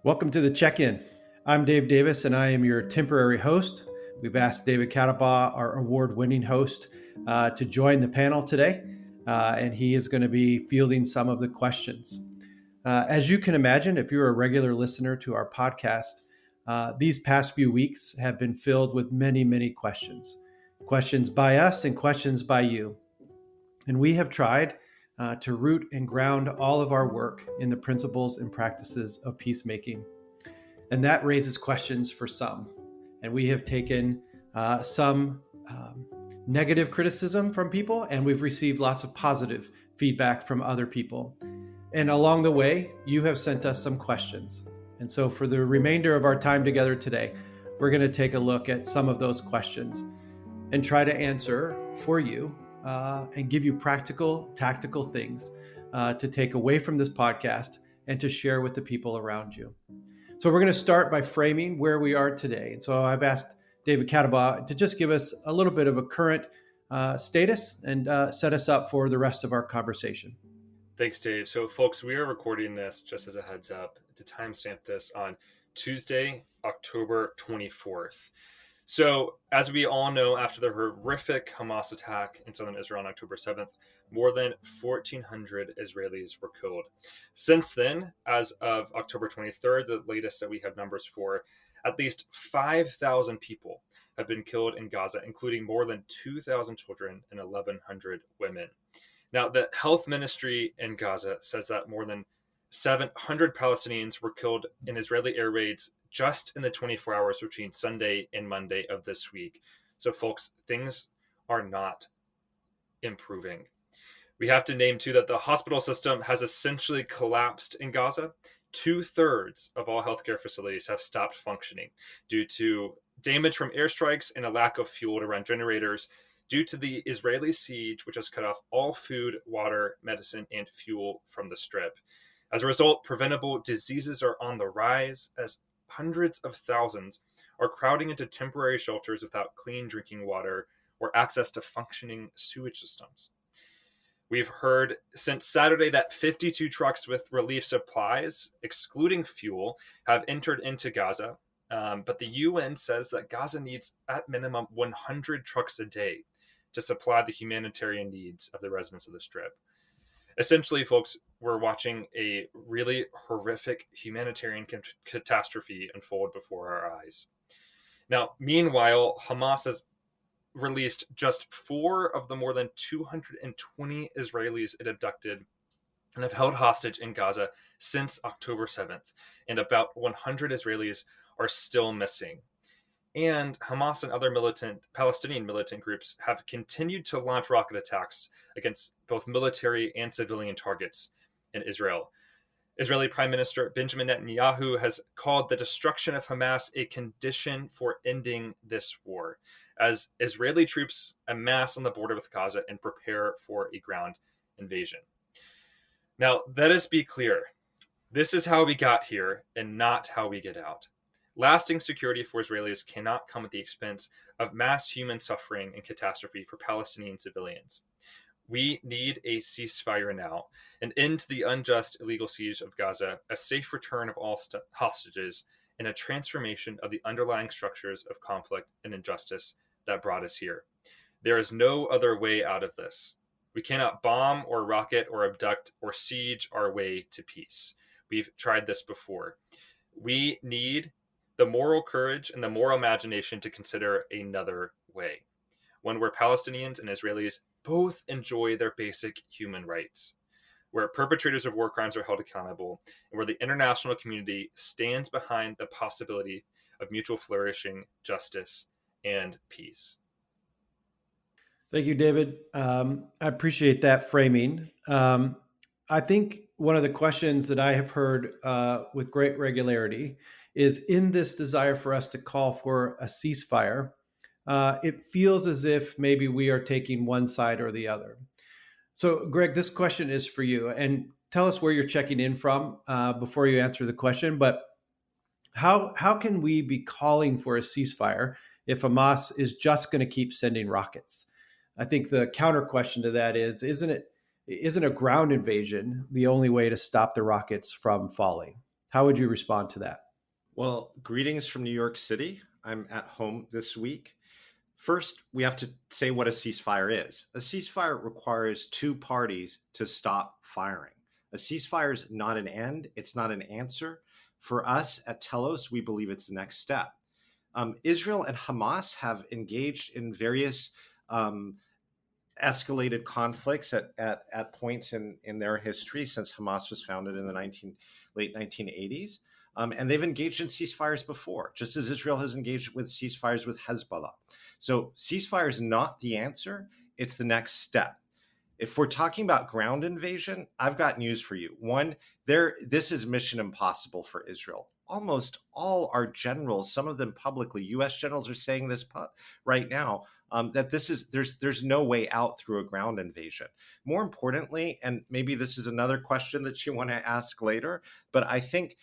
Welcome to the check-in. I'm Dave Davis, and I am your temporary host. We've asked David Katabaugh, our award-winning host, to join the panel today, and he is going to be fielding some of the questions. As you can imagine, if you're a regular listener to our podcast, these past few weeks have been filled with many, many questions. Questions by us and questions by you. And we have tried to root and ground all of our work in the principles and practices of peacemaking. And that raises questions for some. And we have taken some negative criticism from people, and we've received lots of positive feedback from other people. And along the way, you have sent us some questions. And so for the remainder of our time together today, we're going to take a look at some of those questions and try to answer for you and give you practical, tactical things to take away from this podcast and to share with the people around you. So we're going to start by framing where we are today. And so I've asked David Katabaugh to just give us a little bit of a current status and set us up for the rest of our conversation. Thanks, Dave. So folks, we are recording this just as a heads up to timestamp this on Tuesday, October 24th. So as we all know, after the horrific Hamas attack in southern Israel on October 7th, more than 1,400 Israelis were killed. Since then, as of October 23rd, the latest that we have numbers for, at least 5,000 people have been killed in Gaza, including more than 2,000 children and 1,100 women. Now, the health ministry in Gaza says that more than 700 Palestinians were killed in Israeli air raids just in the 24 hours between Sunday and Monday of this week. So, folks, things are not improving. We have to name, too, that the hospital system has essentially collapsed in Gaza. 2/3 of all healthcare facilities have stopped functioning due to damage from airstrikes and a lack of fuel to run generators due to the Israeli siege, which has cut off all food, water, medicine, and fuel from the Strip. As a result, preventable diseases are on the rise as hundreds of thousands are crowding into temporary shelters without clean drinking water or access to functioning sewage systems. We've heard since Saturday that 52 trucks with relief supplies, excluding fuel, have entered into Gaza. But the UN says that Gaza needs at minimum 100 trucks a day to supply the humanitarian needs of the residents of the Strip. Essentially, folks, we're watching a really horrific humanitarian catastrophe unfold before our eyes. Now, meanwhile, Hamas has released just 4 of the more than 220 Israelis it abducted and have held hostage in Gaza since October 7th, and about 100 Israelis are still missing. And Hamas and other Palestinian militant groups have continued to launch rocket attacks against both military and civilian targets in Israel. Israeli Prime Minister Benjamin Netanyahu has called the destruction of Hamas a condition for ending this war, as Israeli troops amass on the border with Gaza and prepare for a ground invasion. Now, let us be clear. This is how we got here and not how we get out. Lasting security for Israelis cannot come at the expense of mass human suffering and catastrophe for Palestinian civilians. We need a ceasefire now, an end to the unjust illegal siege of Gaza, a safe return of all hostages, and a transformation of the underlying structures of conflict and injustice that brought us here. There is no other way out of this. We cannot bomb or rocket or abduct or siege our way to peace. We've tried this before. We need the moral courage and the moral imagination to consider another way, one where Palestinians and Israelis both enjoy their basic human rights, where perpetrators of war crimes are held accountable, and where the international community stands behind the possibility of mutual flourishing, justice, and peace. Thank you, David. I appreciate that framing. I think one of the questions that I have heard with great regularity is, in this desire for us to call for a ceasefire, it feels as if maybe we are taking one side or the other. So, Greg, this question is for you. And tell us where you're checking in from before you answer the question. But how can we be calling for a ceasefire if Hamas is just going to keep sending rockets? I think the counter question to that is, isn't a ground invasion the only way to stop the rockets from falling? How would you respond to that? Well, greetings from New York City. I'm at home this week. First, we have to say what a ceasefire is. A ceasefire requires two parties to stop firing. A ceasefire is not an end, it's not an answer. For us at Telos, we believe it's the next step. Israel and Hamas have engaged in various escalated conflicts at points in their history since Hamas was founded in the late 1980s. And they've engaged in ceasefires before, just as Israel has engaged with ceasefires with Hezbollah. So ceasefire is not the answer. It's the next step. If we're talking about ground invasion, I've got news for you. One, this is mission impossible for Israel. Almost all our generals, some of them publicly, U.S. generals are saying this right now, that there's no way out through a ground invasion. More importantly, and maybe this is another question that you want to ask later, but I think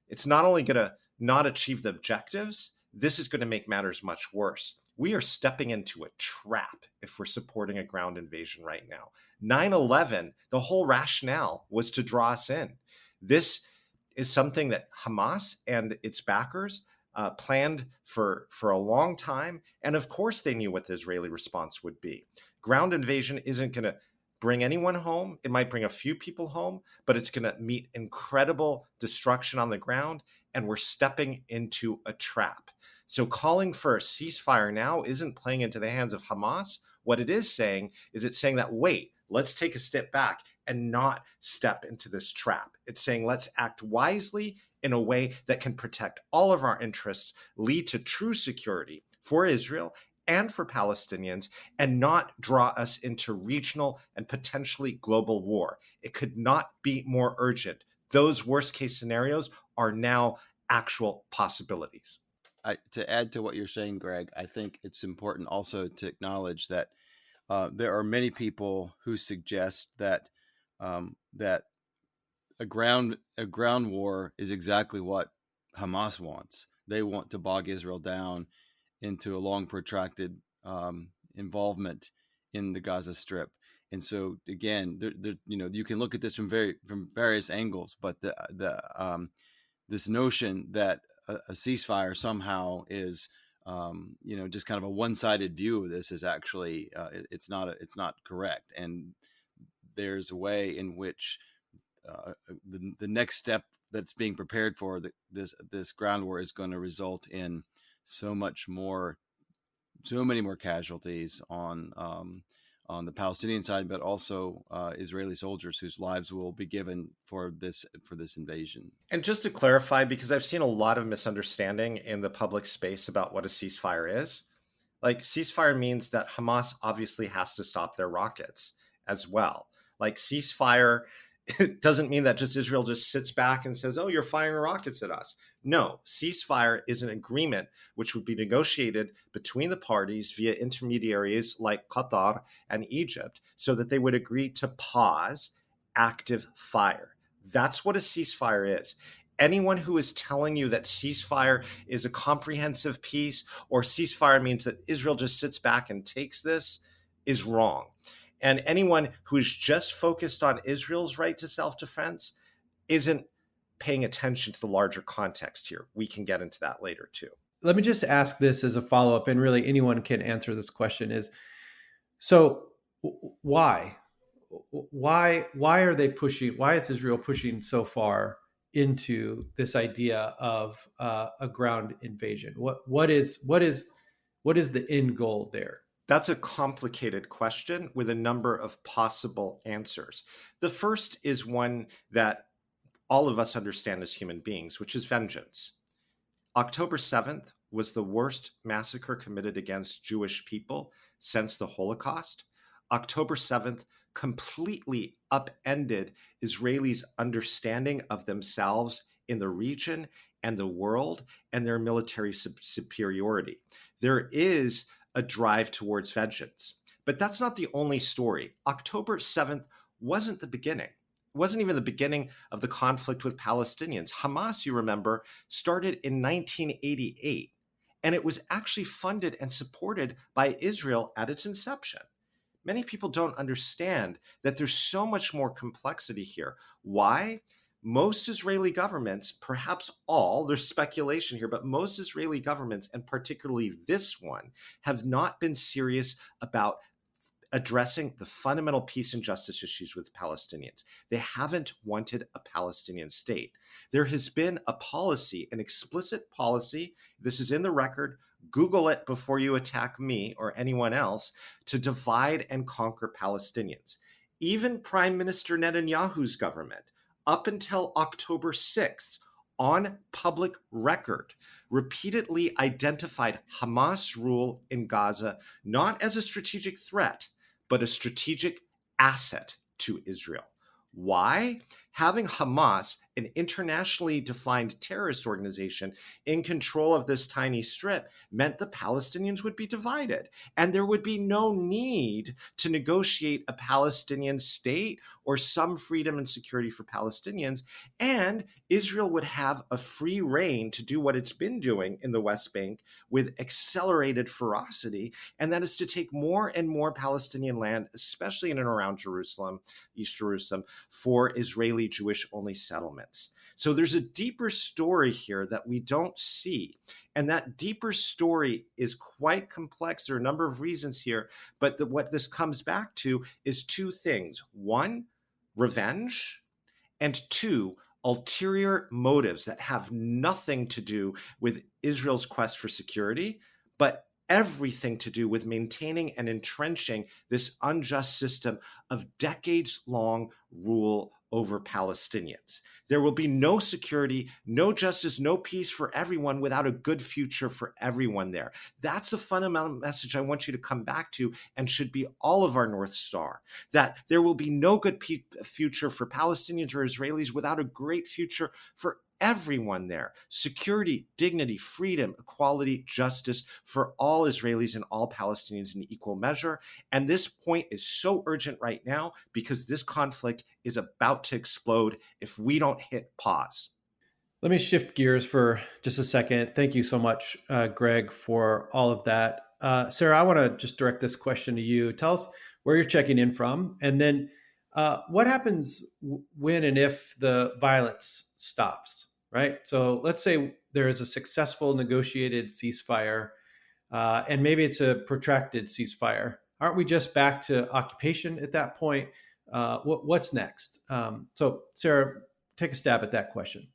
it's not only going to not achieve the objectives, this is going to make matters much worse. We are stepping into a trap if we're supporting a ground invasion right now. 9/11, the whole rationale was to draw us in. This is something that Hamas and its backers planned for a long time. And of course, they knew what the Israeli response would be. Ground invasion isn't going to bring anyone home. It might bring a few people home, but it's going to meet incredible destruction on the ground. And we're stepping into a trap. So calling for a ceasefire now isn't playing into the hands of Hamas. What it is saying is it's saying that, wait, let's take a step back and not step into this trap. It's saying let's act wisely in a way that can protect all of our interests, lead to true security for Israel and for Palestinians, and not draw us into regional and potentially global war. It could not be more urgent. Those worst case scenarios are now actual possibilities. To add to what you're saying, Greg, I think it's important also to acknowledge that there are many people who suggest that that a ground war is exactly what Hamas wants. They want to bog Israel down into a long, protracted involvement in the Gaza Strip. And so, again, you can look at this from various angles, but this notion that a ceasefire somehow is, just kind of a one-sided view of this is actually it's not correct. And there's a way in which the next step that's being prepared for this ground war is going to result in so many more casualties on the Palestinian side, but also Israeli soldiers whose lives will be given for this invasion. And just to clarify, because I've seen a lot of misunderstanding in the public space about what a ceasefire is. Like, ceasefire means that Hamas obviously has to stop their rockets as well. Like, ceasefire, it doesn't mean that just Israel just sits back and says, oh, you're firing rockets at us. No, ceasefire is an agreement which would be negotiated between the parties via intermediaries like Qatar and Egypt so that they would agree to pause active fire. That's what a ceasefire is. Anyone who is telling you that ceasefire is a comprehensive peace or ceasefire means that Israel just sits back and takes this is wrong. And anyone who's just focused on Israel's right to self-defense isn't paying attention to the larger context here. We can get into that later too. Let me just ask this as a follow-up, and really anyone can answer this question, is so why are they pushing, why is Israel pushing so far into this idea of a ground invasion? What is the end goal there? That's a complicated question with a number of possible answers. The first is one that all of us understand as human beings, which is vengeance. October 7th was the worst massacre committed against Jewish people since the Holocaust. October 7th completely upended Israelis' understanding of themselves in the region and the world and their military superiority. There is a drive towards vengeance. But that's not the only story. October 7th wasn't the beginning. It wasn't even the beginning of the conflict with Palestinians. Hamas, you remember, started in 1988, and it was actually funded and supported by Israel at its inception. Many people don't understand that there's so much more complexity here. Why? most Israeli governments, perhaps all, there's speculation here, but most Israeli governments, and particularly this one, have not been serious about addressing the fundamental peace and justice issues with Palestinians. They haven't wanted a Palestinian state. There has been a policy, an explicit policy, this is in the record, Google it before you attack me or anyone else, to divide and conquer Palestinians. Even Prime Minister Netanyahu's government, up until October 6th, on public record, repeatedly identified Hamas rule in Gaza not as a strategic threat, but a strategic asset to Israel. Why? Having Hamas, an internationally defined terrorist organization, in control of this tiny strip meant the Palestinians would be divided, and there would be no need to negotiate a Palestinian state or some freedom and security for Palestinians, and Israel would have a free rein to do what it's been doing in the West Bank with accelerated ferocity, and that is to take more and more Palestinian land, especially in and around Jerusalem, East Jerusalem, for Israeli Jewish-only settlements. So there's a deeper story here that we don't see. And that deeper story is quite complex. There are a number of reasons here, but what this comes back to is two things. One, revenge, and two, ulterior motives that have nothing to do with Israel's quest for security, but everything to do with maintaining and entrenching this unjust system of decades-long rule over Palestinians. There will be no security, no justice, no peace for everyone without a good future for everyone there. That's the fundamental message I want you to come back to and should be all of our North Star, that there will be no good future for Palestinians or Israelis without a great future for everyone there. Security, dignity, freedom, equality, justice for all Israelis and all Palestinians in equal measure. And this point is so urgent right now because this conflict is about to explode if we don't hit pause. Let me shift gears for just a second. Thank you so much, Greg, for all of that. Sarah, I want to just direct this question to you. Tell us where you're checking in from, and then what happens when and if the violence stops, right? So let's say there is a successful negotiated ceasefire, and maybe it's a protracted ceasefire. Aren't we just back to occupation at that point? What's next? So Sarah, take a stab at that question.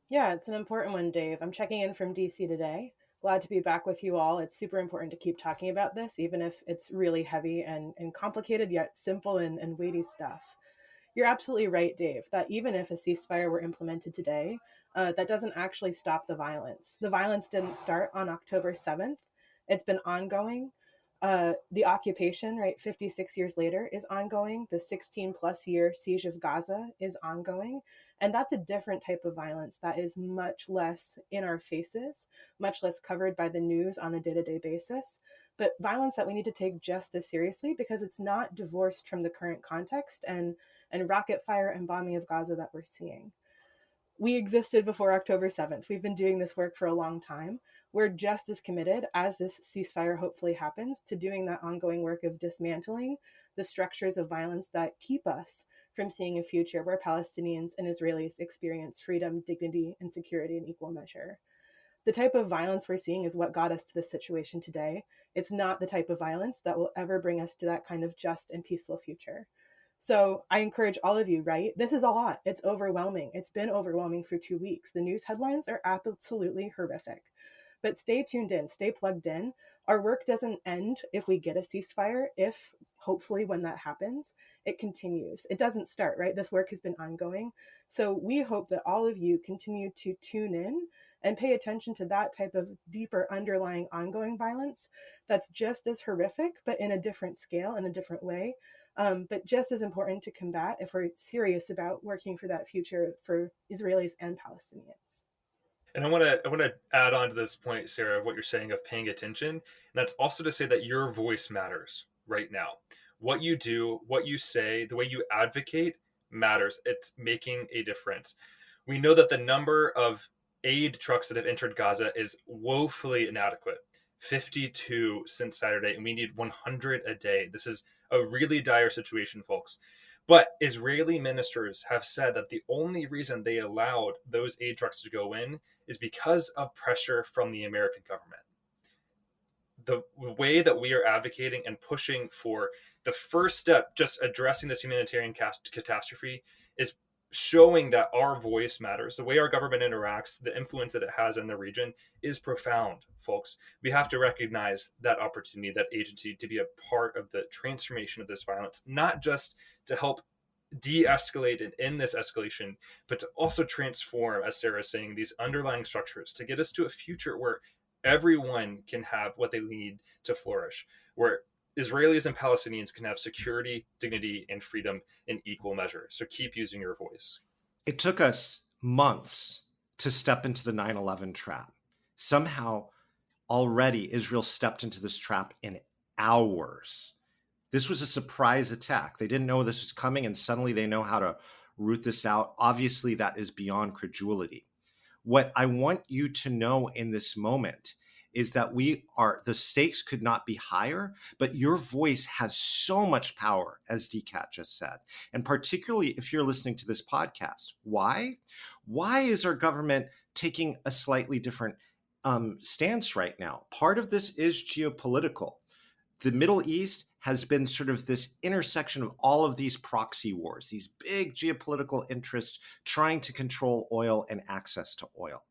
Yeah, it's an important one, Dave. I'm checking in from DC today. Glad to be back with you all. It's super important to keep talking about this, even if it's really heavy and complicated, yet simple and weighty stuff. You're absolutely right, Dave, that even if a ceasefire were implemented today, that doesn't actually stop the violence. The violence didn't start on October 7th. It's been ongoing. The occupation, right, 56 years later is ongoing. The 16 plus year siege of Gaza is ongoing. And that's a different type of violence that is much less in our faces, much less covered by the news on a day-to-day basis, but violence that we need to take just as seriously because it's not divorced from the current context and rocket fire and bombing of Gaza that we're seeing. We existed before October 7th. We've been doing this work for a long time. We're just as committed as this ceasefire hopefully happens to doing that ongoing work of dismantling the structures of violence that keep us from seeing a future where Palestinians and Israelis experience freedom, dignity, and security in equal measure. The type of violence we're seeing is what got us to this situation today. It's not the type of violence that will ever bring us to that kind of just and peaceful future. So I encourage all of you, right? This is a lot. It's overwhelming. It's been overwhelming for 2 weeks. The news headlines are absolutely horrific. But stay tuned in, stay plugged in. Our work doesn't end if we get a ceasefire, if hopefully when that happens, it continues. It doesn't start, right? This work has been ongoing. So we hope that all of you continue to tune in and pay attention to that type of deeper underlying ongoing violence that's just as horrific, but in a different scale, in a different way. But just as important to combat if we're serious about working for that future for Israelis and Palestinians. And I want to add on to this point, Sarah, of what you're saying of paying attention. And that's also to say that your voice matters right now. What you do, what you say, the way you advocate matters. It's making a difference. We know that the number of aid trucks that have entered Gaza is woefully inadequate. 52 since Saturday, and we need 100 a day. This is a really dire situation, folks. But Israeli ministers have said that the only reason they allowed those aid trucks to go in is because of pressure from the American government. The way that we are advocating and pushing for the first step, just addressing this humanitarian catastrophe, is showing that our voice matters. The way our government interacts, the influence that it has in the region is profound, folks. We have to recognize that opportunity, that agency to be a part of the transformation of this violence, not just to help de-escalate and end this escalation, but to also transform, as Sarah is saying, these underlying structures to get us to a future where everyone can have what they need to flourish, where Israelis and Palestinians can have security, dignity, and freedom in equal measure. So keep using your voice. It took us months to step into the 9/11 trap. Somehow, already Israel stepped into this trap in hours. This was a surprise attack. They didn't know this was coming, and suddenly they know how to root this out. Obviously, that is beyond credulity. What I want you to know in this moment is that the stakes could not be higher, but your voice has so much power, as DCAT just said. And particularly if you're listening to this podcast. Why? Why is our government taking a slightly different stance right now? Part of this is geopolitical. The Middle East has been sort of this intersection of all of these proxy wars, these big geopolitical interests trying to control oil and access to oil.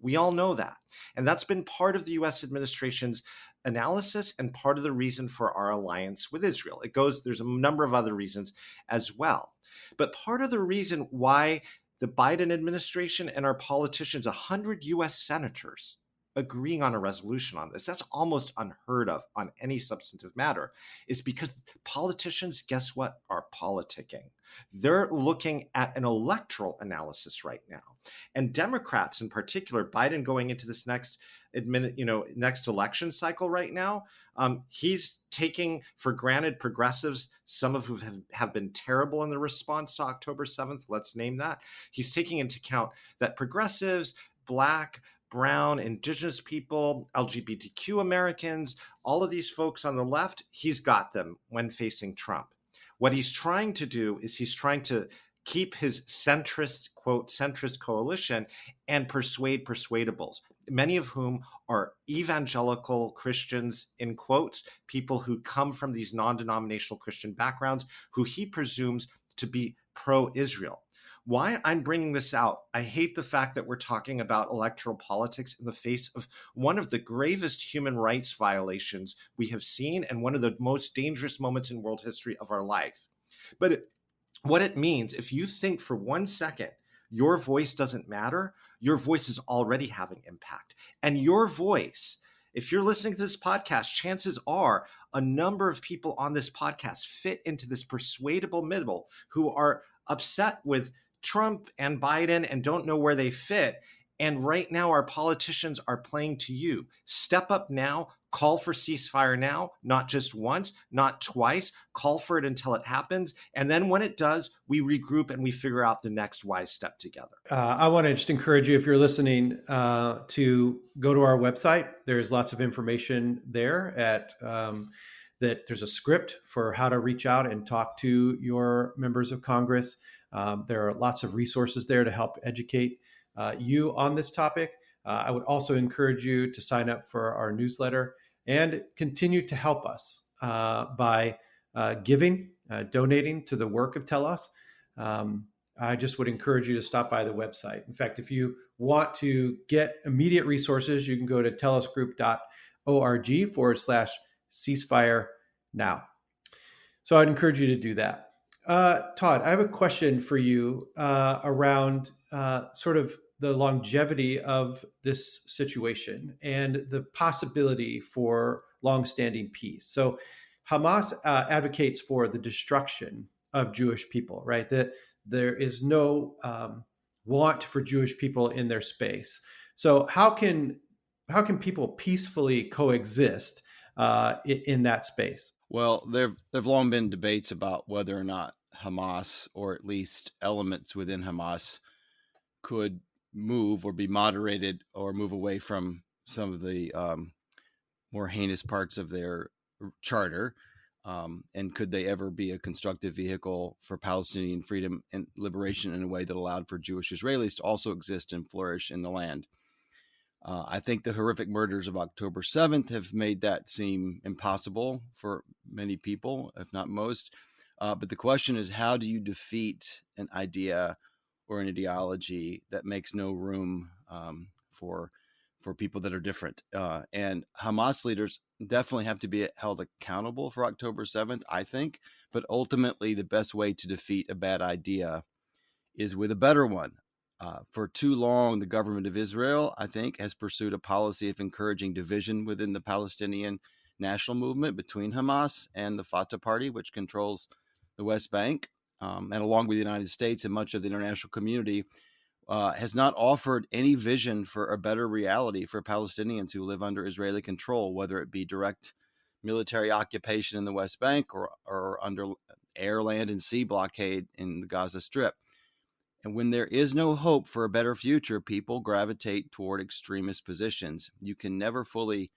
We all know that. And that's been part of the US administration's analysis and part of the reason for our alliance with Israel. There's a number of other reasons as well. But part of the reason why the Biden administration and our politicians, 100 US senators, agreeing on a resolution on this, that's almost unheard of on any substantive matter, is because politicians, guess what, are politicking. They're looking at an electoral analysis right now. And Democrats in particular, Biden going into this next election cycle right now, he's taking for granted progressives, some of whom have been terrible in the response to October 7th, let's name that. He's taking into account that progressives, Black, brown, indigenous people, LGBTQ Americans, all of these folks on the left, he's got them when facing Trump. What he's trying to do is he's trying to keep his centrist, quote, centrist coalition and persuade persuadables, many of whom are evangelical Christians, in quotes, people who come from these non-denominational Christian backgrounds, who he presumes to be pro-Israel. Why I'm bringing this out, I hate the fact that we're talking about electoral politics in the face of one of the gravest human rights violations we have seen and one of the most dangerous moments in world history of our life. But what it means, if you think for 1 second your voice doesn't matter, your voice is already having impact. And your voice, if you're listening to this podcast, chances are a number of people on this podcast fit into this persuadable middle who are upset with Trump and Biden and don't know where they fit. And right now, our politicians are playing to you. Step up now, call for ceasefire now, not just once, not twice, call for it until it happens. And then when it does, we regroup and we figure out the next wise step together. I want to just encourage you, if you're listening, to go to our website. There's lots of information there that there's a script for how to reach out and talk to your members of Congress. There are lots of resources there to help educate you on this topic. I would also encourage you to sign up for our newsletter and continue to help us by giving, donating to the work of Tell Us. I just would encourage you to stop by the website. In fact, if you want to get immediate resources, you can go to tellusgroup.org/ceasefire now. So I'd encourage you to do that. Todd, I have a question for you around sort of the longevity of this situation and the possibility for longstanding peace. So Hamas advocates for the destruction of Jewish people, right? That there is no want for Jewish people in their space. So how can people peacefully coexist in that space? Well, there've long been debates about whether or not Hamas, or at least elements within Hamas, could move or be moderated or move away from some of the more heinous parts of their charter. And could they ever be a constructive vehicle for Palestinian freedom and liberation in a way that allowed for Jewish Israelis to also exist and flourish in the land? I think the horrific murders of October 7th have made that seem impossible for many people, if not most. But the question is, how do you defeat an idea or an ideology that makes no room for people that are different? And Hamas leaders definitely have to be held accountable for October 7th, I think. But ultimately, the best way to defeat a bad idea is with a better one. For too long, the government of Israel, I think, has pursued a policy of encouraging division within the Palestinian national movement between Hamas and the Fatah party, which controls the West Bank, and along with the United States and much of the international community, has not offered any vision for a better reality for Palestinians who live under Israeli control, whether it be direct military occupation in the West Bank or under air, land, and sea blockade in the Gaza Strip. And when there is no hope for a better future, people gravitate toward extremist positions. You can never fully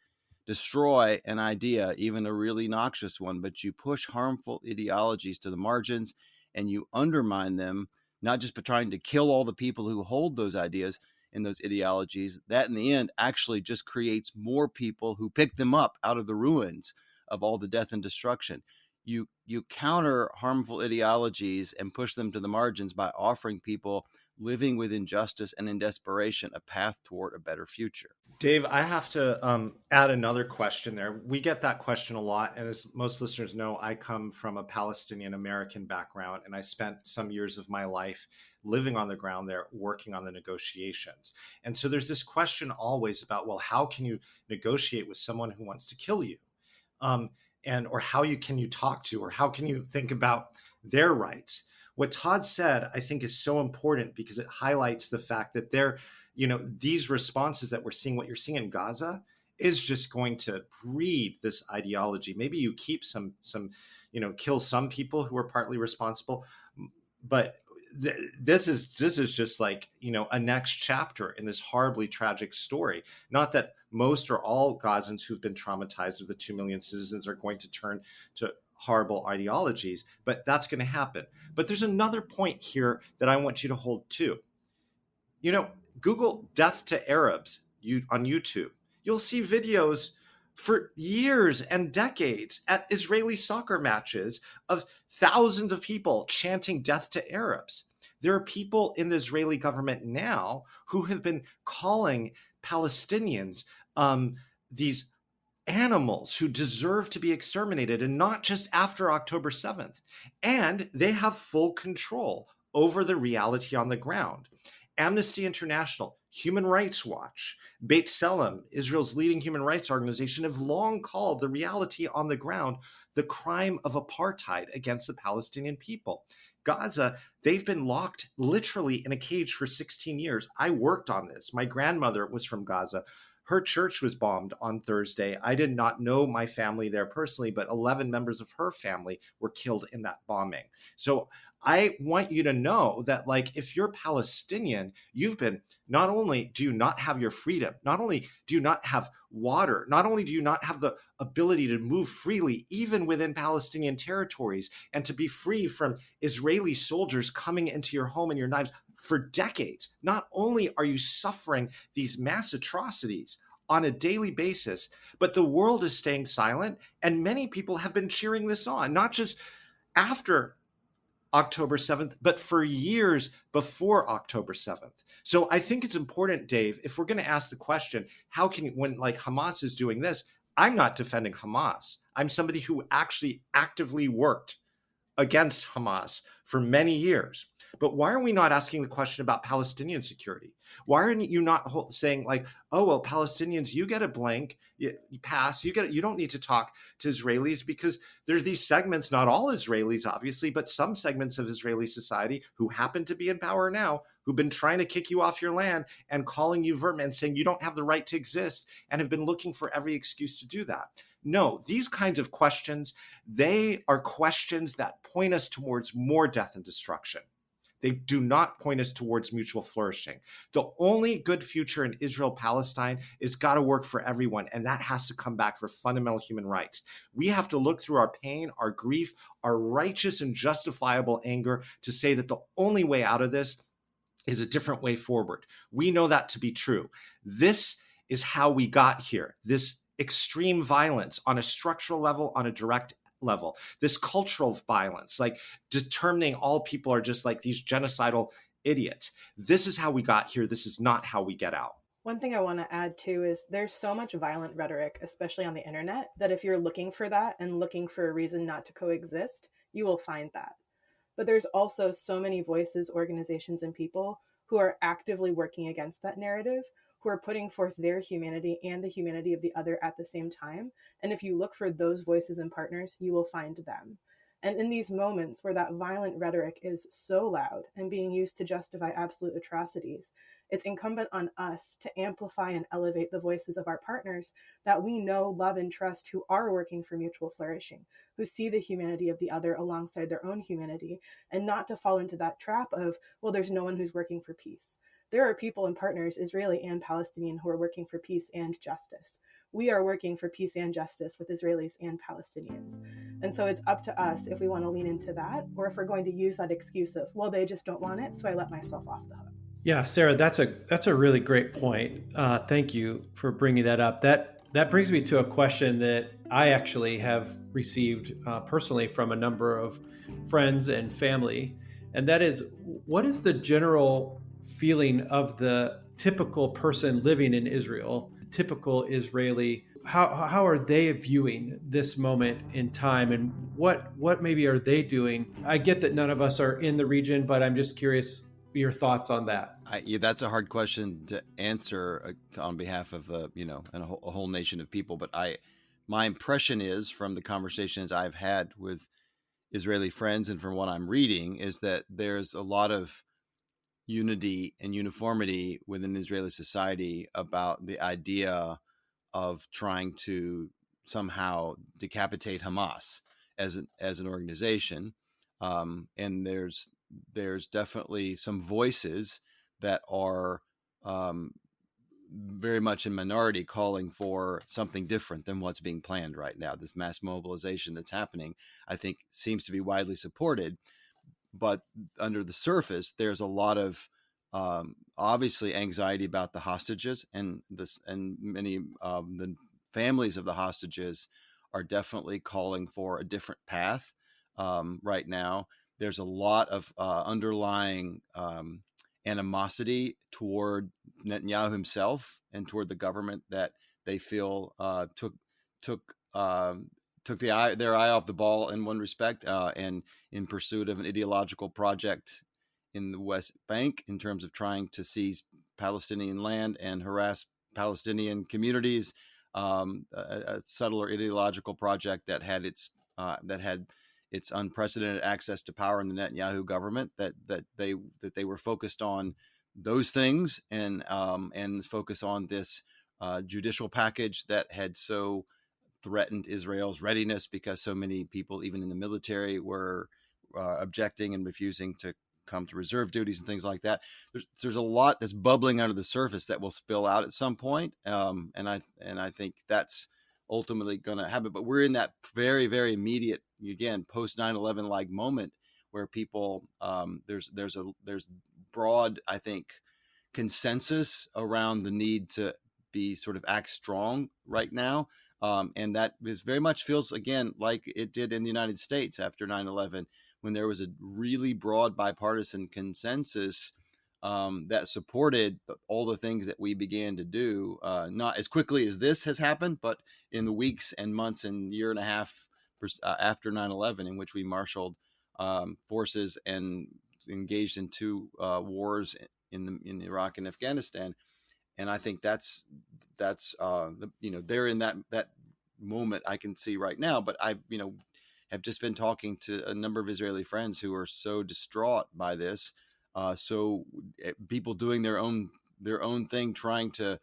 destroy an idea, even a really noxious one, but you push harmful ideologies to the margins and you undermine them, not just by trying to kill all the people who hold those ideas and those ideologies. That in the end actually just creates more people who pick them up out of the ruins of all the death and destruction. You counter harmful ideologies and push them to the margins by offering people living with injustice and in desperation a path toward a better future. Dave, I have to add another question there. We get that question a lot. And as most listeners know, I come from a Palestinian American background, and I spent some years of my life living on the ground there, working on the negotiations. And so there's this question always about, well, how can you negotiate with someone who wants to kill you? Or how can you talk to, or how can you think about their rights? What Todd said, I think, is so important because it highlights the fact that these responses that we're seeing, what you're seeing in Gaza, is just going to breed this ideology. Maybe you keep some, kill some people who are partly responsible, but this is just like, a next chapter in this horribly tragic story. Not that most or all Gazans who've been traumatized of the 2 million citizens are going to turn to horrible ideologies, but that's going to happen. But there's another point here that I want you to hold too. Google death to Arabs on YouTube. You'll see videos for years and decades at Israeli soccer matches of thousands of people chanting death to Arabs. There are people in the Israeli government now who have been calling Palestinians these animals who deserve to be exterminated, and not just after October 7th. And they have full control over the reality on the ground. Amnesty International, Human Rights Watch, Beit Tselem, Israel's leading human rights organization, have long called the reality on the ground the crime of apartheid against the Palestinian people. Gaza, they've been locked literally in a cage for 16 years. I worked on this. My grandmother was from Gaza. Her church was bombed on Thursday. I did not know my family there personally, but 11 members of her family were killed in that bombing. So I want you to know that, if you're Palestinian, not only do you not have your freedom, not only do you not have water, not only do you not have the ability to move freely, even within Palestinian territories, and to be free from Israeli soldiers coming into your home and your knives for decades. Not only are you suffering these mass atrocities on a daily basis, but the world is staying silent, and many people have been cheering this on, not just after October 7th, but for years before October 7th. So I think it's important, Dave, if we're going to ask the question, when Hamas is doing this, I'm not defending Hamas. I'm somebody who actually actively worked against Hamas for many years. But why are we not asking the question about Palestinian security? Why are you not saying oh, well, Palestinians, you get a blank, you pass, you don't need to talk to Israelis, because there's these segments, not all Israelis, obviously, but some segments of Israeli society who happen to be in power now, who've been trying to kick you off your land and calling you vermin and saying you don't have the right to exist, and have been looking for every excuse to do that. No, these kinds of questions, they are questions that point us towards more death and destruction. They do not point us towards mutual flourishing. The only good future in Israel-Palestine is got to work for everyone, and that has to come back for fundamental human rights. We have to look through our pain, our grief, our righteous and justifiable anger to say that the only way out of this is a different way forward. We know that to be true. This is how we got here. This extreme violence on a structural level, on a direct level, this cultural violence, like determining all people are just like these genocidal idiots. This is how we got here. This is not how we get out. One thing I want to add too is there's so much violent rhetoric, especially on the internet, that if you're looking for that and looking for a reason not to coexist, you will find that. But there's also so many voices, organizations, and people who are actively working against that narrative, who are putting forth their humanity and the humanity of the other at the same time. And if you look for those voices and partners, you will find them. And in these moments where that violent rhetoric is so loud and being used to justify absolute atrocities, it's incumbent on us to amplify and elevate the voices of our partners that we know, love, and trust, who are working for mutual flourishing, who see the humanity of the other alongside their own humanity, and not to fall into that trap of, well, there's no one who's working for peace. There are people and partners, Israeli and Palestinian, who are working for peace and justice. We are working for peace and justice with Israelis and Palestinians. And so it's up to us if we want to lean into that, or if we're going to use that excuse of, well, they just don't want it, so I let myself off the hook. Yeah, Sarah, that's a really great point. Thank you for bringing that up. That brings me to a question that I actually have received personally from a number of friends and family, and that is, what is the general feeling of the typical person living in Israel, typical Israeli? How are they viewing this moment in time, and what maybe are they doing? I get that none of us are in the region, but I'm just curious your thoughts on that. That's a hard question to answer on behalf of a whole nation of people. But my impression is, from the conversations I've had with Israeli friends and from what I'm reading, is that there's a lot of unity and uniformity within Israeli society about the idea of trying to somehow decapitate Hamas as an organization, and there's definitely some voices that are very much in minority, calling for something different than what's being planned right now. This mass mobilization that's happening, I think, seems to be widely supported, but under the surface, there's a lot of obviously anxiety about the hostages, and many the families of the hostages are definitely calling for a different path right now. There's a lot of underlying animosity toward Netanyahu himself and toward the government that they feel took their eye off the ball in one respect, and in pursuit of an ideological project in the West Bank in terms of trying to seize Palestinian land and harass Palestinian communities, a subtler ideological project that had its unprecedented access to power in the Netanyahu government, that they were focused on those things and focus on this judicial package that had so threatened Israel's readiness, because so many people, even in the military, were objecting and refusing to come to reserve duties and things like that. There's a lot that's bubbling under the surface that will spill out at some point, and I think that's ultimately going to happen. But we're in that very, very immediate, again, post 9/11 like moment where people there's broad, I think, consensus around the need to be sort of act strong right now. And that very much feels, again, like it did in the United States after 9/11, when there was a really broad bipartisan consensus that supported all the things that we began to do, not as quickly as this has happened, but in the weeks and months and year and a half after 9/11, in which we marshaled forces and engaged in two wars in Iraq and Afghanistan. And I think that's they're in that moment I can see right now. But I have just been talking to a number of Israeli friends who are so distraught by this. So people doing their own thing, trying to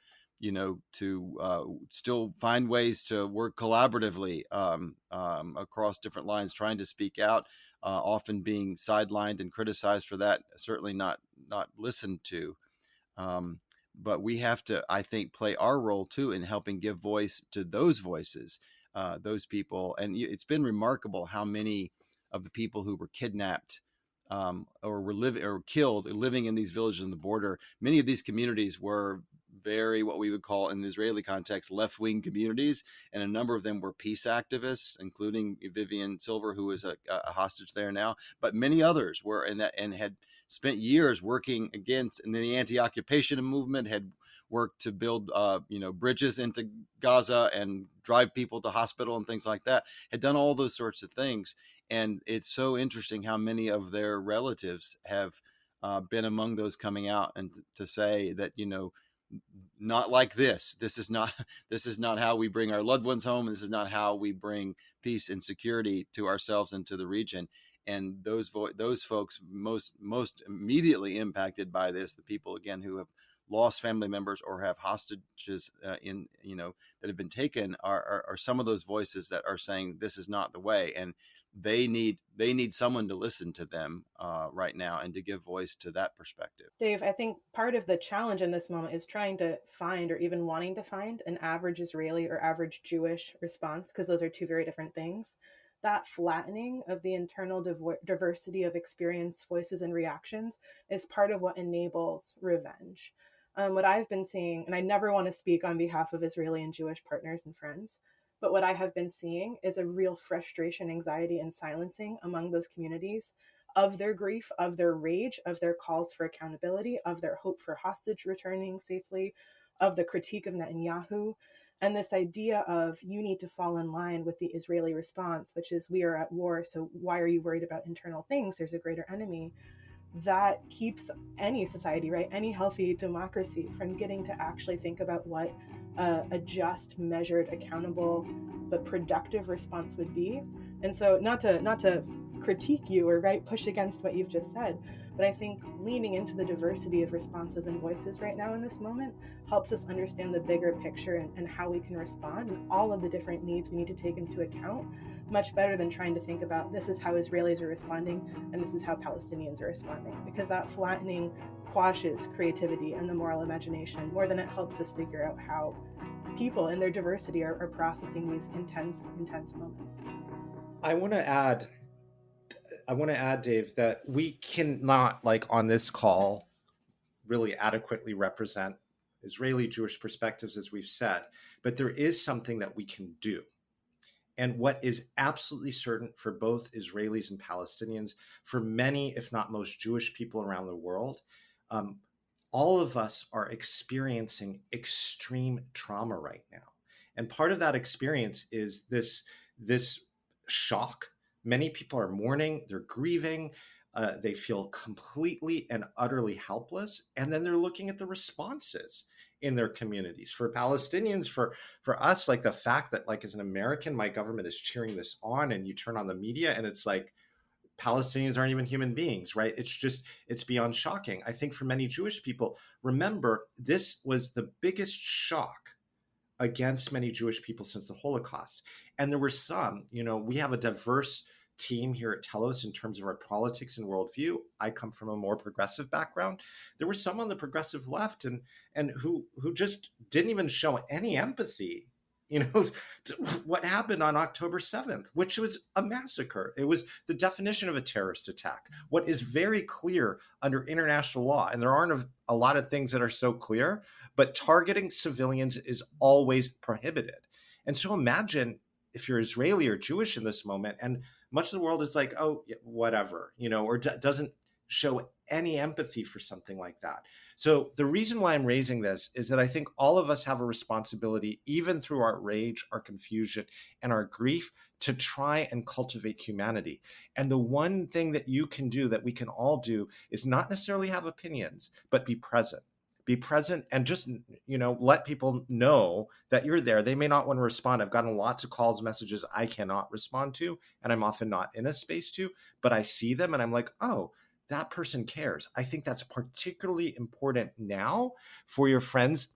still find ways to work collaboratively across different lines, trying to speak out. often being sidelined and criticized for that, certainly not listened to. But we have to, I think, play our role too in helping give voice to those voices, those people. And it's been remarkable how many of the people who were kidnapped or were living or killed living in these villages on the border. Many of these communities were very, what we would call in the Israeli context, left-wing communities, and a number of them were peace activists, including Vivian Silver, who is a hostage there now. But many others were in that and had spent years working against, and then the anti-occupation movement had worked to build, bridges into Gaza and drive people to hospital and things like that. Had done all those sorts of things, and it's so interesting how many of their relatives have been among those coming out and to say that, not like this. This is not how we bring our loved ones home. This is not how we bring peace and security to ourselves and to the region. And those folks most immediately impacted by this, the people again who have lost family members or have hostages that have been taken, are some of those voices that are saying this is not the way, and they need someone to listen to them right now and to give voice to that perspective. Dave, I think part of the challenge in this moment is trying to find, or even wanting to find, an average Israeli or average Jewish response, because those are two very different things. That flattening of the internal diversity of experience, voices, and reactions is part of what enables revenge. What I've been seeing, and I never want to speak on behalf of Israeli and Jewish partners and friends, but what I have been seeing is a real frustration, anxiety, and silencing among those communities of their grief, of their rage, of their calls for accountability, of their hope for hostage returning safely, of the critique of Netanyahu, and this idea of you need to fall in line with the Israeli response, which is we are at war, so why are you worried about internal things? There's a greater enemy. That keeps any society, right, any healthy democracy, from getting to actually think about what a just, measured, accountable, but productive response would be. And so not to critique you or push against what you've just said, but I think leaning into the diversity of responses and voices right now in this moment helps us understand the bigger picture and how we can respond and all of the different needs we need to take into account, much better than trying to think about this is how Israelis are responding and this is how Palestinians are responding, because that flattening quashes creativity and the moral imagination more than it helps us figure out how people in their diversity are processing these intense moments. I want to add, Dave, that we cannot, on this call, really adequately represent Israeli Jewish perspectives, as we've said, but there is something that we can do. And what is absolutely certain for both Israelis and Palestinians, for many, if not most, Jewish people around the world, all of us are experiencing extreme trauma right now. And part of that experience is this shock. Many people are mourning, they're grieving, they feel completely and utterly helpless. And then they're looking at the responses in their communities. For Palestinians, for us, the fact that as an American, my government is cheering this on, and you turn on the media and it's Palestinians aren't even human beings, right? It's beyond shocking. I think for many Jewish people, remember, this was the biggest shock against many Jewish people since the Holocaust. And there were some, we have a diverse team here at Telos in terms of our politics and worldview. I come from a more progressive background. There were some on the progressive left and who just didn't even show any empathy, to what happened on October 7th, which was a massacre. It was the definition of a terrorist attack. What is very clear under international law, and there aren't a lot of things that are so clear, but targeting civilians is always prohibited. And so imagine if you're Israeli or Jewish in this moment, and much of the world is oh, yeah, whatever, or doesn't show any empathy for something like that. So the reason why I'm raising this is that I think all of us have a responsibility, even through our rage, our confusion, and our grief, to try and cultivate humanity. And the one thing that you can do, that we can all do, is not necessarily have opinions, but be present. Be present and just, let people know that you're there. They may not want to respond. I've gotten lots of calls, messages I cannot respond to, and I'm often not in a space to, but I see them and I'm oh, that person cares. I think that's particularly important now for your friends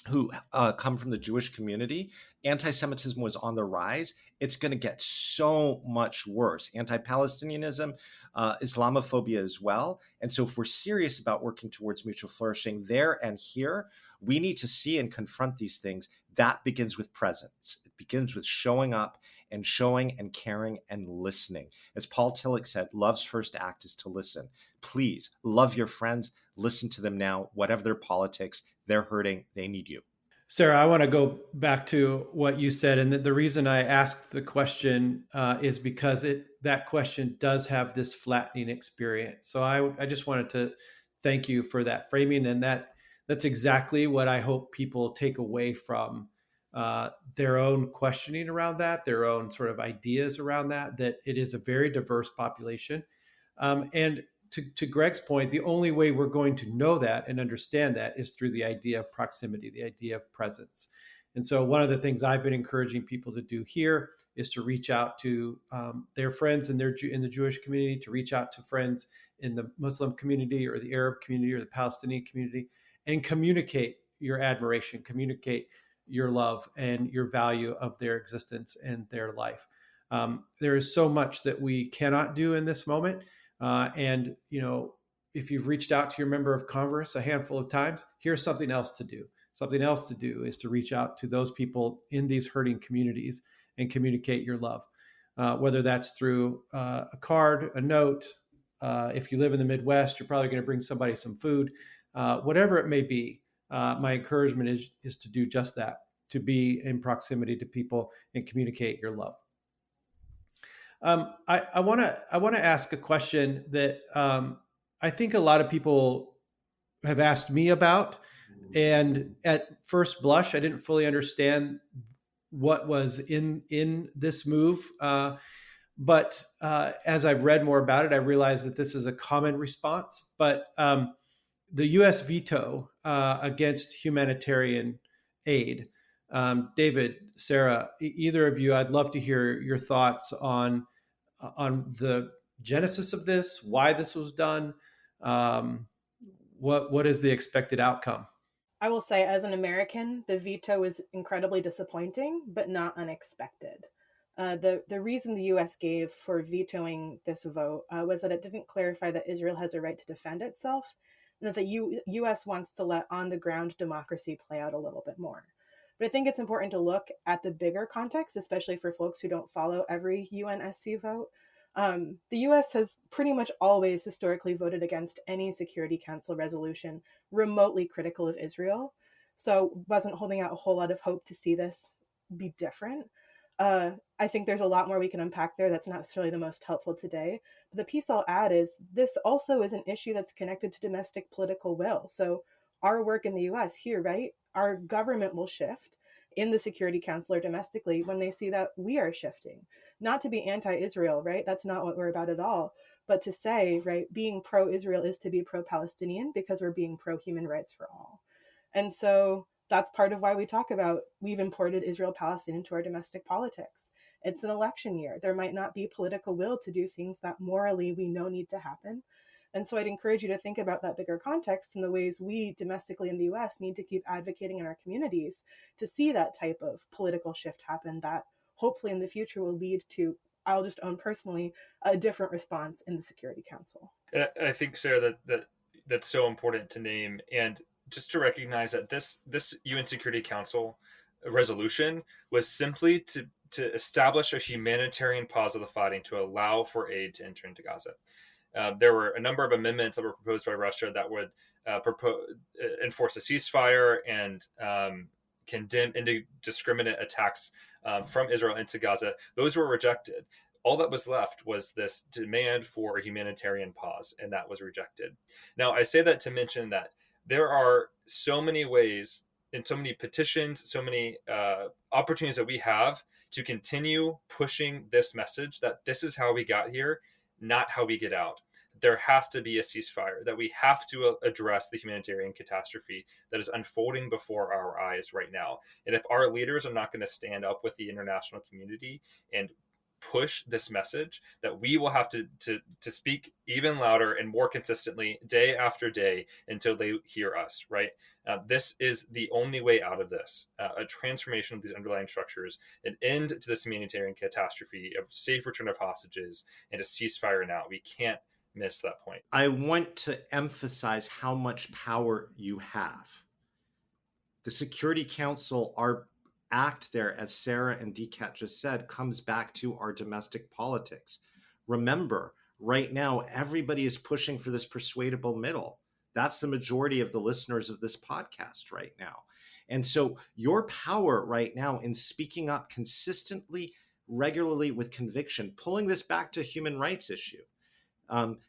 who come from the Jewish community. Anti-Semitism was on the rise, it's going to get so much worse. Anti-Palestinianism, Islamophobia as well. And so if we're serious about working towards mutual flourishing there and here, we need to see and confront these things. That begins with presence. It begins with showing up and showing and caring and listening. As Paul Tillich said, love's first act is to listen. Please love your friends, listen to them now, whatever their politics, they're hurting, they need you. Sarah, I want to go back to what you said, and the reason I asked the question is because that question does have this flattening experience. So I just wanted to thank you for that framing, and that's exactly what I hope people take away from their own questioning around that, their own sort of ideas around that. That it is a very diverse population, and to Greg's point, the only way we're going to know that and understand that is through the idea of proximity, the idea of presence. And so, one of the things I've been encouraging people to do here is to reach out to their friends in the Jewish community, to reach out to friends in the Muslim community or the Arab community or the Palestinian community, and communicate your admiration, communicate your love and your value of their existence and their life. There is so much that we cannot do in this moment. And, if you've reached out to your member of Congress a handful of times, here's something else to do. Something else to do is to reach out to those people in these hurting communities and communicate your love, whether that's through a card, a note. If you live in the Midwest, you're probably going to bring somebody some food, whatever it may be. My encouragement is to do just that, to be in proximity to people and communicate your love. I want to ask a question that I think a lot of people have asked me about, and at first blush, I didn't fully understand what was in this move. But as I've read more about it, I realized that this is a common response. But the U.S. veto against humanitarian aid. David, Sarah, either of you, I'd love to hear your thoughts on the genesis of this, why this was done, what is the expected outcome? I will say, as an American, the veto is incredibly disappointing, but not unexpected. The reason the U.S. gave for vetoing this vote was that it didn't clarify that Israel has a right to defend itself, and that the U.S. wants to let on-the-ground democracy play out a little bit more. But I think it's important to look at the bigger context, especially for folks who don't follow every UNSC vote. The US has pretty much always historically voted against any Security Council resolution remotely critical of Israel. So wasn't holding out a whole lot of hope to see this be different. I think there's a lot more we can unpack there that's not necessarily the most helpful today. But the piece I'll add is this also is an issue that's connected to domestic political will. So our work in the US here, right? Our government will shift in the Security Council or domestically when they see that we are shifting. Not to be anti-Israel, right? That's not what we're about at all. But to say, right, being pro-Israel is to be pro-Palestinian because we're being pro-human rights for all. And so that's part of why we talk about we've imported Israel-Palestine into our domestic politics. It's an election year. There might not be political will to do things that morally we know need to happen. And so I'd encourage you to think about that bigger context and the ways we domestically in the US need to keep advocating in our communities to see that type of political shift happen that hopefully in the future will lead to, I'll just own personally, a different response in the Security Council. And I think, Sarah, that's so important to name, and just to recognize that this UN Security Council resolution was simply to establish a humanitarian pause of the fighting to allow for aid to enter into Gaza. There were a number of amendments that were proposed by Russia that would enforce a ceasefire and condemn indiscriminate attacks from Israel into Gaza. Those were rejected. All that was left was this demand for a humanitarian pause, and that was rejected. Now, I say that to mention that there are so many ways and so many petitions, so many opportunities that we have to continue pushing this message that this is how we got here, not how we get out. There has to be a ceasefire, that we have to address the humanitarian catastrophe that is unfolding before our eyes right now. And if our leaders are not going to stand up with the international community and push this message, that we will have to speak even louder and more consistently day after day until they hear us, right? This is the only way out of this, a transformation of these underlying structures, an end to this humanitarian catastrophe, a safe return of hostages, and a ceasefire now. We can't miss that point. I want to emphasize how much power you have. The Security Council, our act there, as Sarah and DCAT just said, comes back to our domestic politics. Remember, right now, everybody is pushing for this persuadable middle. That's the majority of the listeners of this podcast right now. And so your power right now in speaking up consistently, regularly with conviction, pulling this back to a human rights issue.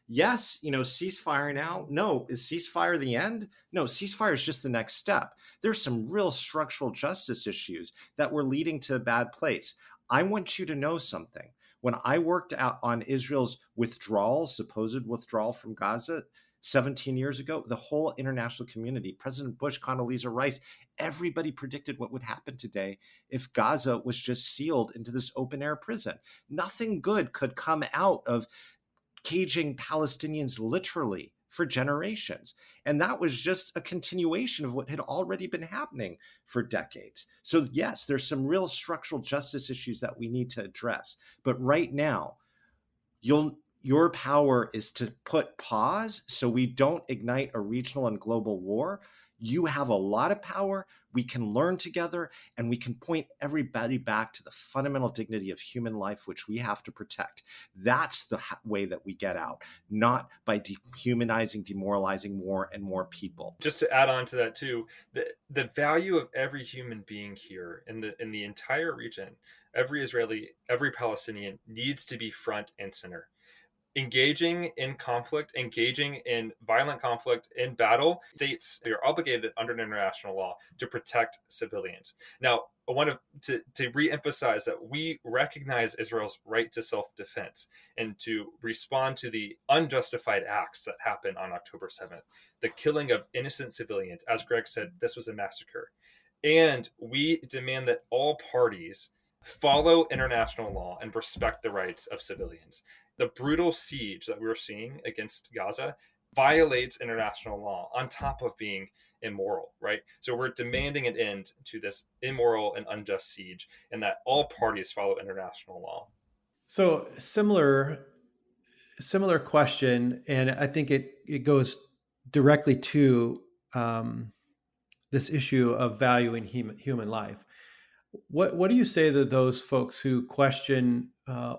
Yes, ceasefire now. No, is ceasefire the end? No, ceasefire is just the next step. There's some real structural justice issues that were leading to a bad place. I want you to know something. When I worked out on Israel's withdrawal, supposed withdrawal from Gaza 17 years ago, the whole international community, President Bush, Condoleezza Rice, everybody predicted what would happen today if Gaza was just sealed into this open air prison. Nothing good could come out of caging Palestinians literally for generations. And that was just a continuation of what had already been happening for decades. So yes, there's some real structural justice issues that we need to address. But right now, your power is to put pause so we don't ignite a regional and global war. You have a lot of power. We can learn together, and we can point everybody back to the fundamental dignity of human life, which we have to protect. That's the way that we get out, not by dehumanizing, demoralizing more and more people. Just to add on to that too, the value of every human being here in the entire region, every Israeli, every Palestinian needs to be front and center. Engaging in conflict, engaging in violent conflict, in battle, states are obligated under international law to protect civilians. Now, I want to re-emphasize that we recognize Israel's right to self-defense and to respond to the unjustified acts that happened on October 7th, the killing of innocent civilians. As Greg said, this was a massacre. And we demand that all parties follow international law and respect the rights of civilians. The brutal siege that we're seeing against Gaza violates international law on top of being immoral, right? So we're demanding an end to this immoral and unjust siege, and that all parties follow international law. So similar question, and I think it goes directly to this issue of valuing human life. What do you say to those folks who question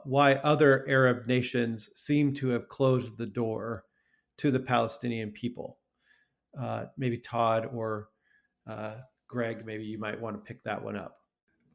why other Arab nations seem to have closed the door to the Palestinian people? Maybe Todd or Greg, maybe you might want to pick that one up.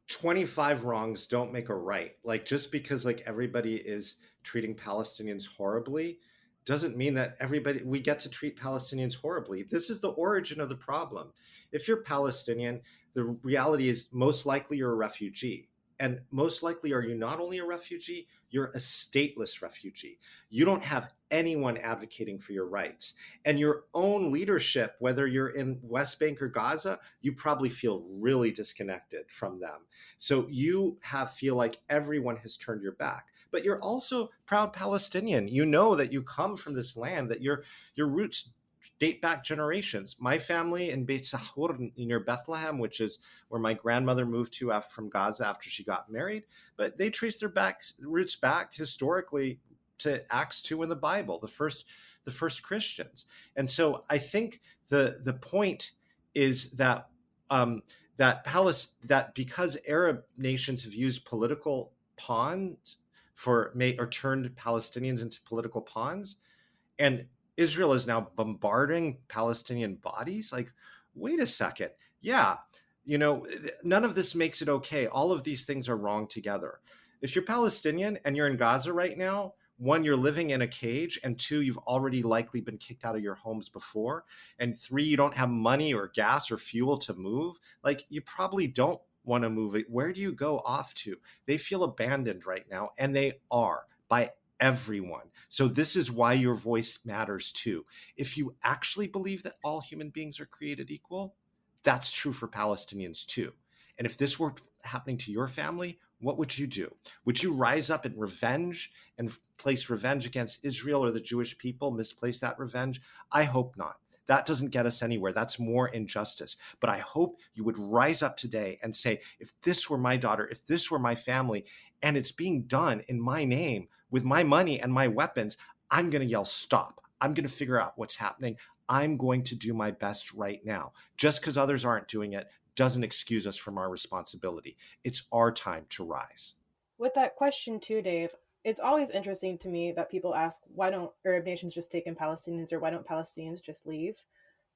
25 wrongs don't make a right. Like, just because everybody is treating Palestinians horribly doesn't mean that we get to treat Palestinians horribly. This is the origin of the problem. If you're Palestinian, the reality is most likely you're a refugee. And most likely are you not only a refugee, you're a stateless refugee. You don't have anyone advocating for your rights. And your own leadership, whether you're in West Bank or Gaza, you probably feel really disconnected from them. So you feel like everyone has turned your back. But you're also proud Palestinian. You know that you come from this land, that your roots date back generations. My family in Beit Sahur near Bethlehem, which is where my grandmother moved to from Gaza after she got married, but they trace their roots back historically to Acts 2 in the Bible, the first Christians. And so I think the point is that that because Arab nations have used political pawns or turned Palestinians into political pawns, and Israel is now bombarding Palestinian bodies. Like, wait a second. Yeah, none of this makes it okay. All of these things are wrong together. If you're Palestinian and you're in Gaza right now, one, you're living in a cage, and two, you've already likely been kicked out of your homes before, and three, you don't have money or gas or fuel to move. Like, you probably don't want to move it. Where do you go off to? They feel abandoned right now, and they are by everyone. So this is why your voice matters too. If you actually believe that all human beings are created equal, that's true for Palestinians too. And if this were happening to your family what would you do? Would you rise up in revenge and place revenge against Israel or the Jewish people, misplace that revenge? I hope not. That doesn't get us anywhere. That's more injustice. But I hope you would rise up today and say, if this were my daughter, if this were my family, and it's being done in my name with my money and my weapons, I'm going to yell, stop. I'm going to figure out what's happening. I'm going to do my best right now. Just because others aren't doing it doesn't excuse us from our responsibility. It's our time to rise. With that question too, Dave, it's always interesting to me that people ask, why don't Arab nations just take in Palestinians, or why don't Palestinians just leave?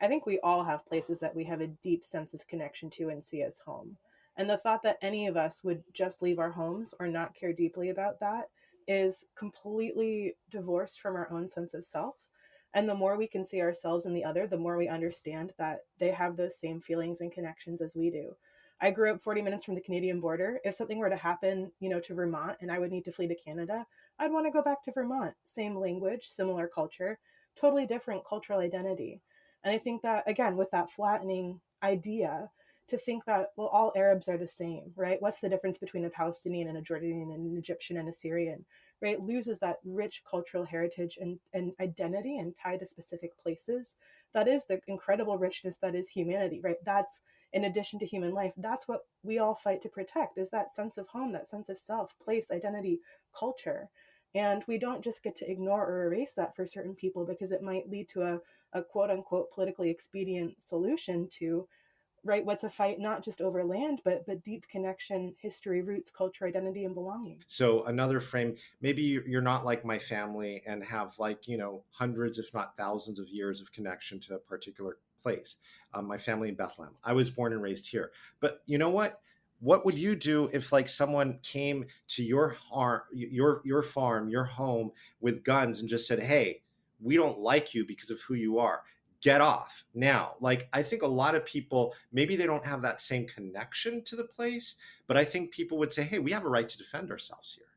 I think we all have places that we have a deep sense of connection to and see as home. And the thought that any of us would just leave our homes or not care deeply about that is completely divorced from our own sense of self. And the more we can see ourselves in the other, the more we understand that they have those same feelings and connections as we do. I grew up 40 minutes from the Canadian border. If something were to happen, to Vermont and I would need to flee to Canada, I'd want to go back to Vermont. Same language, similar culture, totally different cultural identity. And I think that, again, with that flattening idea, to think that, well, all Arabs are the same, right? What's the difference between a Palestinian and a Jordanian and an Egyptian and a Syrian, right? Loses that rich cultural heritage and identity and tie to specific places. That is the incredible richness that is humanity, right? That's, in addition to human life, that's what we all fight to protect, is that sense of home, that sense of self, place, identity, culture. And we don't just get to ignore or erase that for certain people because it might lead to a quote unquote politically expedient solution to, right, what's a fight not just over land, but deep connection, history, roots, culture, identity, and belonging. So another frame, maybe you're not like my family and have hundreds, if not thousands of years of connection to a particular place. My family in Bethlehem. I was born and raised here. But you know what? What would you do if someone came to your farm, your home with guns and just said, hey, we don't like you because of who you are. Get off now. I think a lot of people, maybe they don't have that same connection to the place, but I think people would say, hey, we have a right to defend ourselves here.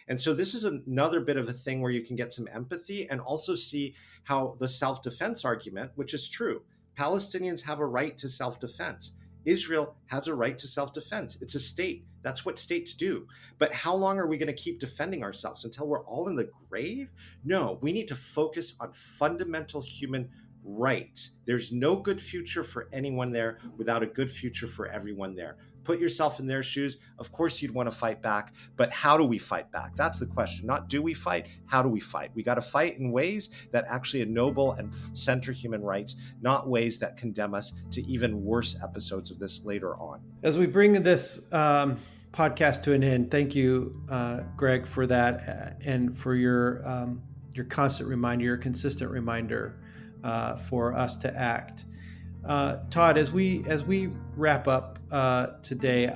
And so this is another bit of a thing where you can get some empathy and also see how the self-defense argument, which is true, Palestinians have a right to self-defense. Israel has a right to self-defense. It's a state. That's what states do. But how long are we going to keep defending ourselves until we're all in the grave? No, we need to focus on fundamental human rights. There's no good future for anyone there without a good future for everyone there. Put yourself in their shoes. Of course, you'd want to fight back, but how do we fight back? That's the question. Not do we fight? How do we fight? We got to fight in ways that actually ennoble and center human rights, not ways that condemn us to even worse episodes of this later on. As we bring this podcast to an end, thank you, Greg, for that and for your constant reminder, your consistent reminder for us to act. Todd, as we wrap up today,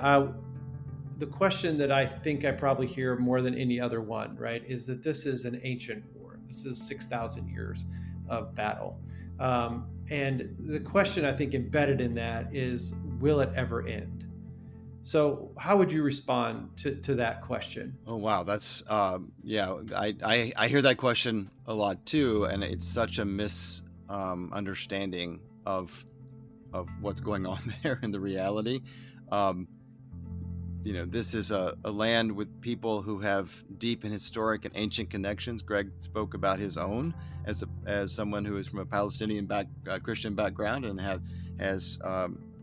the question that I think I probably hear more than any other one, right, is that this is an ancient war. This is 6,000 years of battle. And the question I think embedded in that is, will it ever end? So how would you respond to that question? Oh, wow. That's, I hear that question a lot too. And it's such a misunderstanding of what's going on there in the reality. This is a land with people who have deep and historic and ancient connections. Greg spoke about his own as someone who is from a Palestinian Christian background and has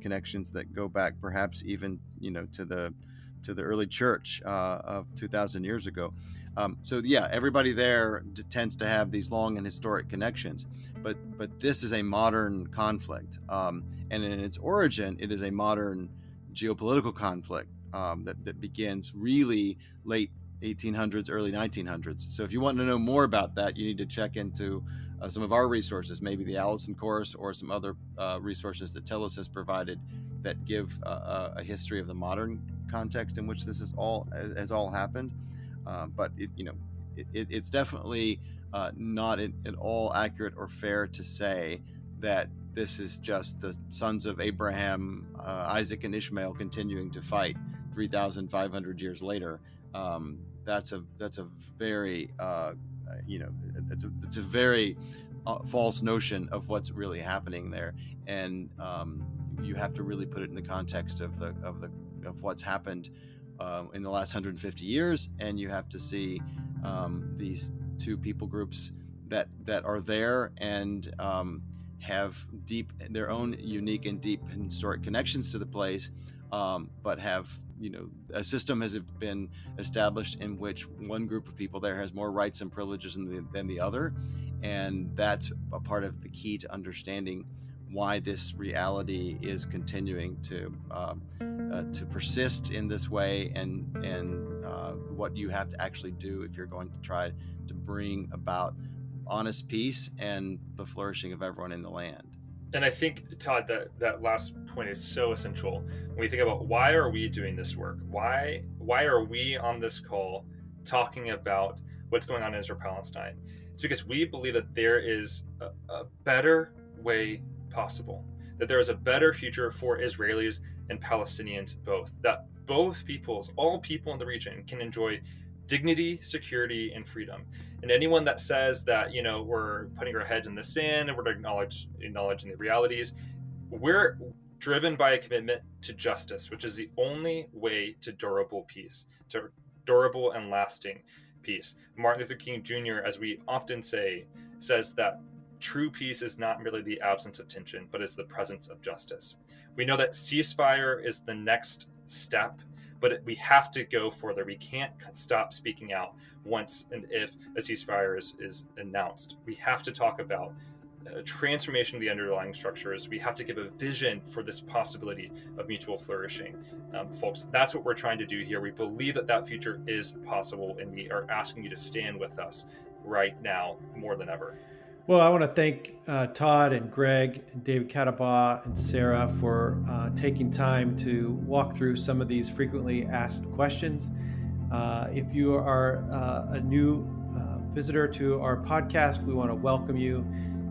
connections that go back perhaps even to the early church of 2,000 years ago. Everybody there tends to have these long and historic connections, but this is a modern conflict, and in its origin, it is a modern geopolitical conflict that begins really late 1800s, early 1900s. So if you want to know more about that, you need to check into some of our resources, maybe the Allison course or some other resources that Telos has provided that give a history of the modern context in which this has all happened. But it's definitely not at all accurate or fair to say that this is just the sons of Abraham, Isaac, and Ishmael continuing to fight 3,500 years later. That's a very it's a very false notion of what's really happening there, and you have to really put it in the context of what's happened in the last 150 years, and you have to see these two people groups that are there and have their own unique and deep historic connections to the place, but have, a system has been established in which one group of people there has more rights and privileges than the other, and that's a part of the key to understanding why this reality is continuing to persist in this way, and what you have to actually do if you're going to try to bring about honest peace and the flourishing of everyone in the land. And I think, Todd, that last point is so essential when we think about why are we doing this work? Why are we on this call talking about what's going on in Israel-Palestine? It's because we believe that there is a better way possible, that there is a better future for Israelis and Palestinians both, that both peoples, all people in the region, can enjoy dignity, security, and freedom. And anyone that says that, we're putting our heads in the sand and we're acknowledging the realities, we're driven by a commitment to justice, which is the only way to durable peace, to durable and lasting peace. Martin Luther King Jr., as we often say, says that true peace is not merely the absence of tension, but is the presence of justice. We know that ceasefire is the next step, but we have to go further. We can't stop speaking out once and if a ceasefire is announced. We have to talk about transformation of the underlying structures. We have to give a vision for this possibility of mutual flourishing. Folks, that's what we're trying to do here. We believe that future is possible, and we are asking you to stand with us right now more than ever. Well, I want to thank Todd and Greg and David Cataba and Sarah for taking time to walk through some of these frequently asked questions. If you are a new visitor to our podcast, we want to welcome you.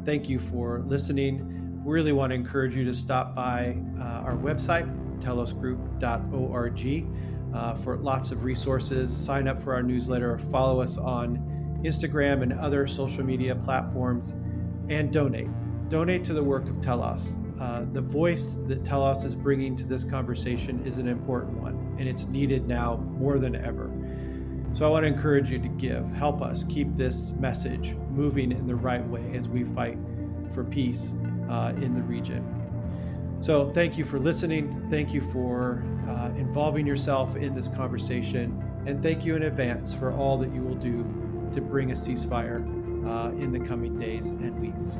Thank you for listening. We really want to encourage you to stop by our website, telosgroup.org, for lots of resources. Sign up for our newsletter, follow us on Instagram and other social media platforms, and donate. Donate to the work of Telos. The voice that Telos is bringing to this conversation is an important one, and it's needed now more than ever. So I want to encourage you to give. Help us keep this message moving in the right way as we fight for peace in the region. So thank you for listening. Thank you for involving yourself in this conversation, and thank you in advance for all that you will do to bring a ceasefire in the coming days and weeks.